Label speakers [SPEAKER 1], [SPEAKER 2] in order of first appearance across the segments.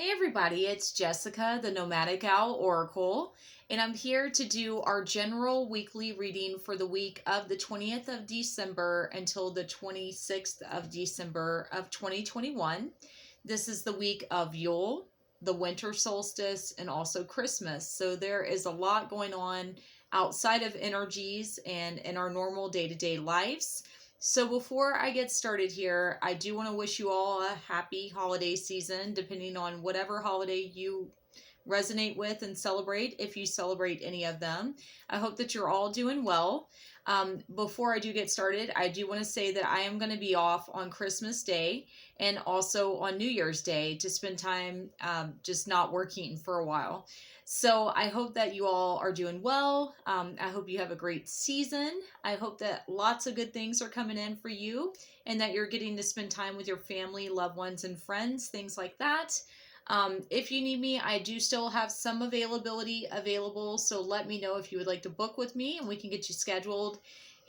[SPEAKER 1] Hey everybody, it's Jessica, the Nomadic Owl Oracle, and I'm here to do our general weekly reading for the week of the 20th of December until the 26th of December of 2021. This is the week of Yule, the winter solstice, and also Christmas. So there is a lot going on outside of energies and in our normal day-to-day lives. So before I get started here, I do want to wish you all a happy holiday season, depending on whatever holiday you resonate with and celebrate, if you celebrate any of them. I hope that you're all doing well. Before I do get started, I do want to say that I am going to be off on Christmas Day and also on New Year's Day to spend time just not working for a while. So I hope that you all are doing well. I hope you have a great season. I hope that lots of good things are coming in for you and that you're getting to spend time with your family, loved ones, and friends, things like that. If you need me, I do still have some availability available, so let me know if you would like to book with me and we can get you scheduled.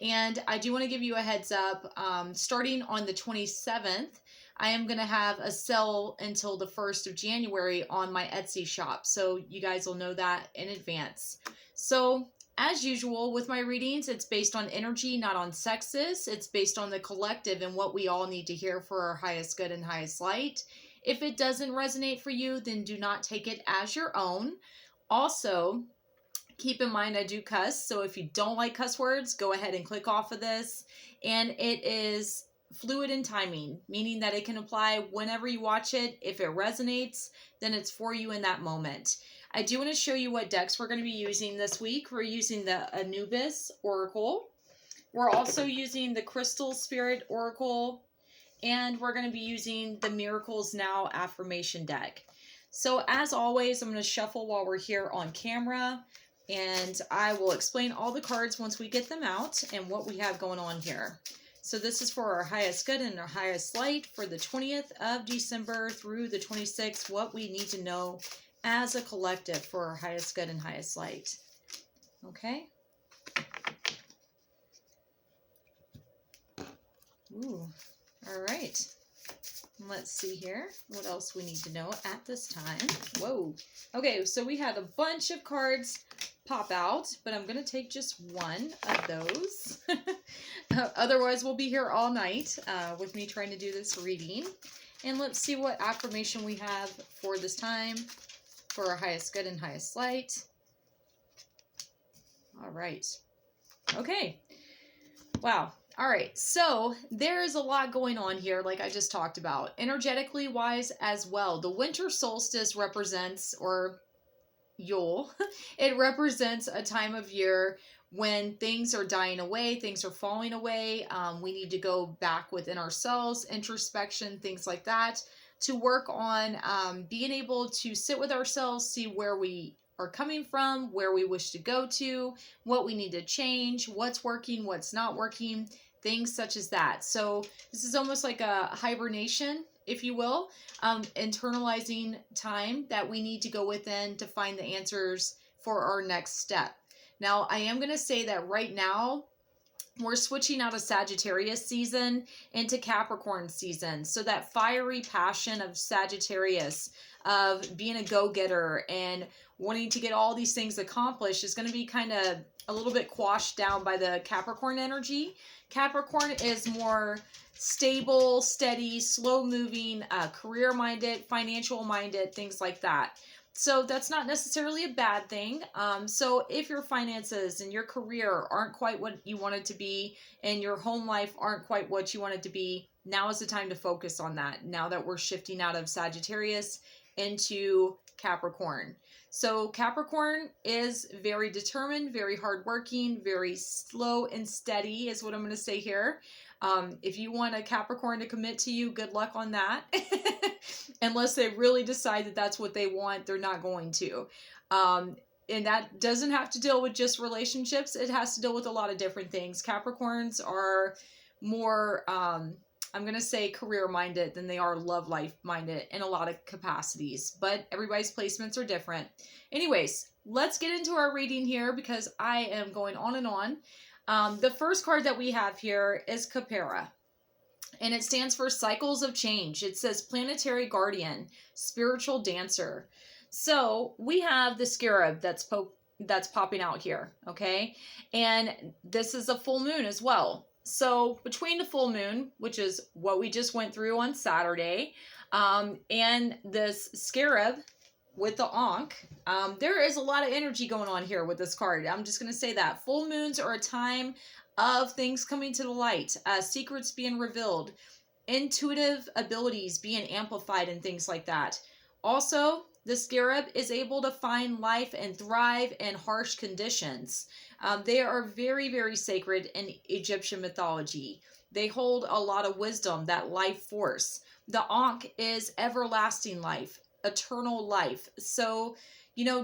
[SPEAKER 1] And I do want to give you a heads up, starting on the 27th, I am going to have a sale until the 1st of January on my Etsy shop, so you guys will know that in advance. So as usual with my readings, it's based on energy, not on sexes. It's based on the collective and what we all need to hear for our highest good and highest light. If it doesn't resonate for you, then do not take it as your own. Also, keep in mind I do cuss, so if you don't like cuss words, go ahead and click off of this. And it is fluid in timing, meaning that it can apply whenever you watch it. If it resonates, then it's for you in that moment. I do want to show you what decks we're going to be using this week. We're using the Anubis Oracle. We're also using the Crystal Spirit Oracle. And we're going to be using the Miracles Now affirmation deck. So as always, I'm going to shuffle while we're here on camera, and I will explain all the cards once we get them out and what we have going on here. So this is for our highest good and our highest light for the 20th of December through the 26th, what we need to know as a collective for our highest good and highest light. Okay. Ooh. All right, let's see here what else we need to know at this time. Whoa. Okay, so we had a bunch of cards pop out, but I'm going to take just one of those. Otherwise, we'll be here all night with me trying to do this reading. And let's see what affirmation we have for this time for our highest good and highest light. All right. Okay. Wow. All right, so there is a lot going on here, like I just talked about, energetically wise as well. The winter solstice represents, or Yule, it represents a time of year when things are dying away, things are falling away. We need to go back within ourselves, introspection, things like that, to work on being able to sit with ourselves, see where we are coming from, where we wish to go to, what we need to change, what's working, what's not working, things such as that. So this is almost like a hibernation, if you will, internalizing time that we need to go within to find the answers for our next step. Now, I am going to say that right now, we're switching out of Sagittarius season into Capricorn season. So that fiery passion of Sagittarius, of being a go-getter and wanting to get all these things accomplished, is going to be kind of a little bit quashed down by the Capricorn energy. Capricorn is more stable, steady, slow-moving, career-minded, financial-minded, things like that. So that's not necessarily a bad thing. So if your finances and your career aren't quite what you want it to be, and your home life aren't quite what you want it to be, now is the time to focus on that, now that we're shifting out of Sagittarius into Capricorn. So Capricorn is very determined, very hardworking, very slow and steady is what I'm going to say here. If you want a Capricorn to commit to you, good luck on that. Unless they really decide that that's what they want, they're not going to. And that doesn't have to deal with just relationships. It has to deal with a lot of different things. Capricorns are more, I'm going to say career-minded than they are love life-minded in a lot of capacities. But everybody's placements are different. Anyways, let's get into our reading here because I am going on and on. The first card that we have here is Capera. and it stands for cycles of change. It says planetary guardian, spiritual dancer. So we have the scarab that's popping out here, okay? And this is a full moon as well. So between the full moon, which is what we just went through on Saturday, and this scarab with the Ankh, there is a lot of energy going on here with this card. I'm just going to say that. Full moons are a time of things coming to the light, secrets being revealed, intuitive abilities being amplified, and things like that. Also, the scarab is able to find life and thrive in harsh conditions. They are very, very sacred in Egyptian mythology. They hold a lot of wisdom, that life force. The Ankh is everlasting life, eternal life. So,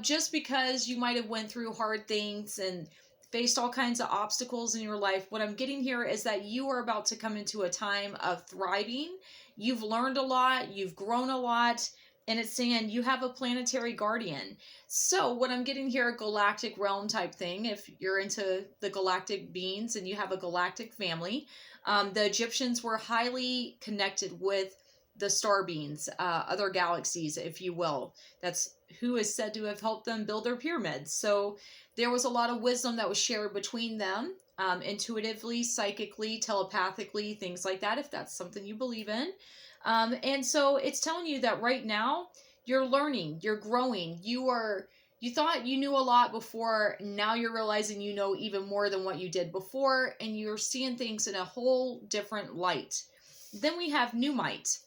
[SPEAKER 1] just because you might have went through hard things and faced all kinds of obstacles in your life, what I'm getting here is that you are about to come into a time of thriving. You've learned a lot, you've grown a lot, and it's saying you have a planetary guardian. So what I'm getting here, a galactic realm type thing, if you're into the galactic beings and you have a galactic family. The Egyptians were highly connected with the star beings, other galaxies, if you will. That's who is said to have helped them build their pyramids. So there was a lot of wisdom that was shared between them, intuitively, psychically, telepathically, things like that, if that's something you believe in. And so it's telling you that right now you're learning, you're growing, you thought you knew a lot before, now you're realizing you know even more than what you did before, and you're seeing things in a whole different light. Then we have Numite.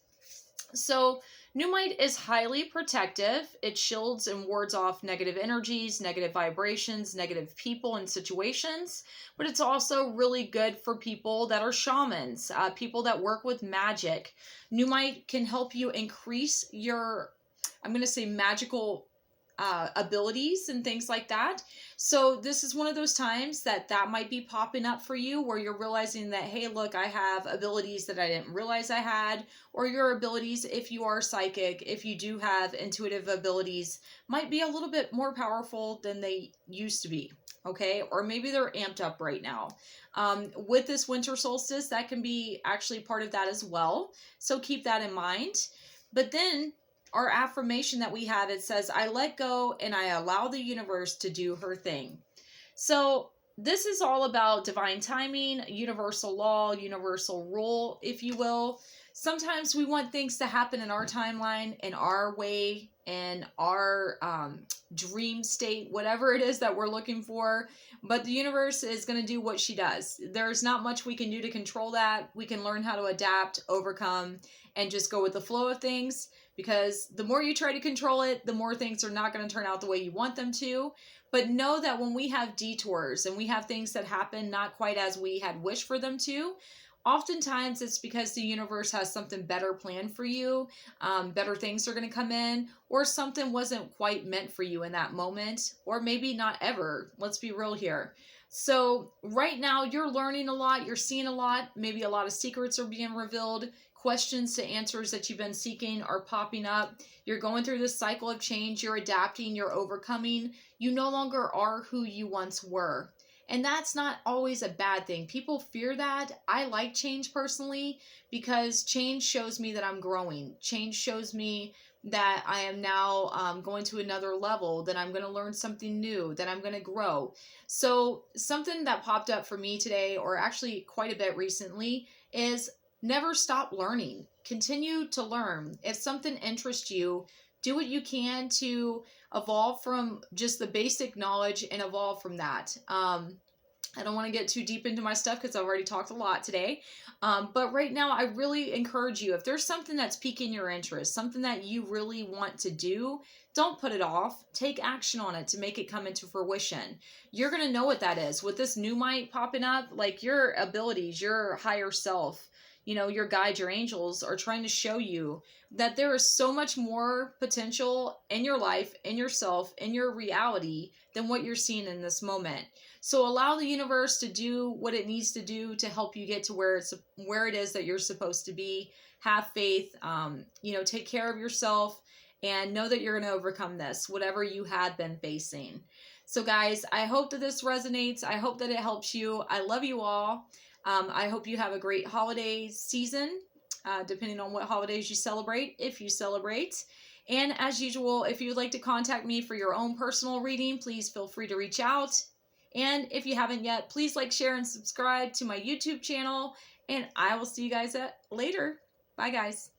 [SPEAKER 1] So Numite is highly protective. It shields and wards off negative energies, negative vibrations, negative people and situations. But it's also really good for people that are shamans, people that work with magic. Numite can help you increase your, I'm going to say, magical abilities and things like that. So this is one of those times that might be popping up for you, where you're realizing that, hey, look, I have abilities that I didn't realize I had, or your abilities, if you are psychic, if you do have intuitive abilities, might be a little bit more powerful than they used to be. Okay, or maybe they're amped up right now. With this winter solstice, that can be actually part of that as well. So keep that in mind. But then our affirmation that we have, it says, I let go and I allow the universe to do her thing. So this is all about divine timing, universal law, universal rule, if you will. Sometimes we want things to happen in our timeline, in our way, in our dream state, whatever it is that we're looking for. But the universe is going to do what she does. There's not much we can do to control that. We can learn how to adapt, overcome, and just go with the flow of things. Because the more you try to control it, the more things are not going to turn out the way you want them to. But know that when we have detours and we have things that happen not quite as we had wished for them to, oftentimes it's because the universe has something better planned for you. Better things are going to come in, or something wasn't quite meant for you in that moment, or maybe not ever. Let's be real here. So right now you're learning a lot, you're seeing a lot, maybe a lot of secrets are being revealed. Questions to answers that you've been seeking are popping up. You're going through this cycle of change. You're adapting. You're overcoming. You no longer are who you once were. And that's not always a bad thing. People fear that. I like change personally, because change shows me that I'm growing. Change shows me that I am now going to another level, that I'm going to learn something new, that I'm going to grow. So something that popped up for me today, or actually quite a bit recently, is never stop learning. Continue to learn. If something interests you, do what you can to evolve from just the basic knowledge and evolve from that. I don't want to get too deep into my stuff because I've already talked a lot today. But right now, I really encourage you, if there's something that's piquing your interest, something that you really want to do, don't put it off. Take action on it to make it come into fruition. You're going to know what that is. With this Numite popping up, like your abilities, your higher self, your guides, your angels are trying to show you that there is so much more potential in your life, in yourself, in your reality than what you're seeing in this moment. So allow the universe to do what it needs to do to help you get to where it is that you're supposed to be. Have faith, take care of yourself, and know that you're going to overcome this, whatever you had been facing. So guys, I hope that this resonates. I hope that it helps you. I love you all. I hope you have a great holiday season, depending on what holidays you celebrate, if you celebrate. And as usual, if you would like to contact me for your own personal reading, please feel free to reach out. And if you haven't yet, please like, share, and subscribe to my YouTube channel. And I will see you guys later. Bye, guys.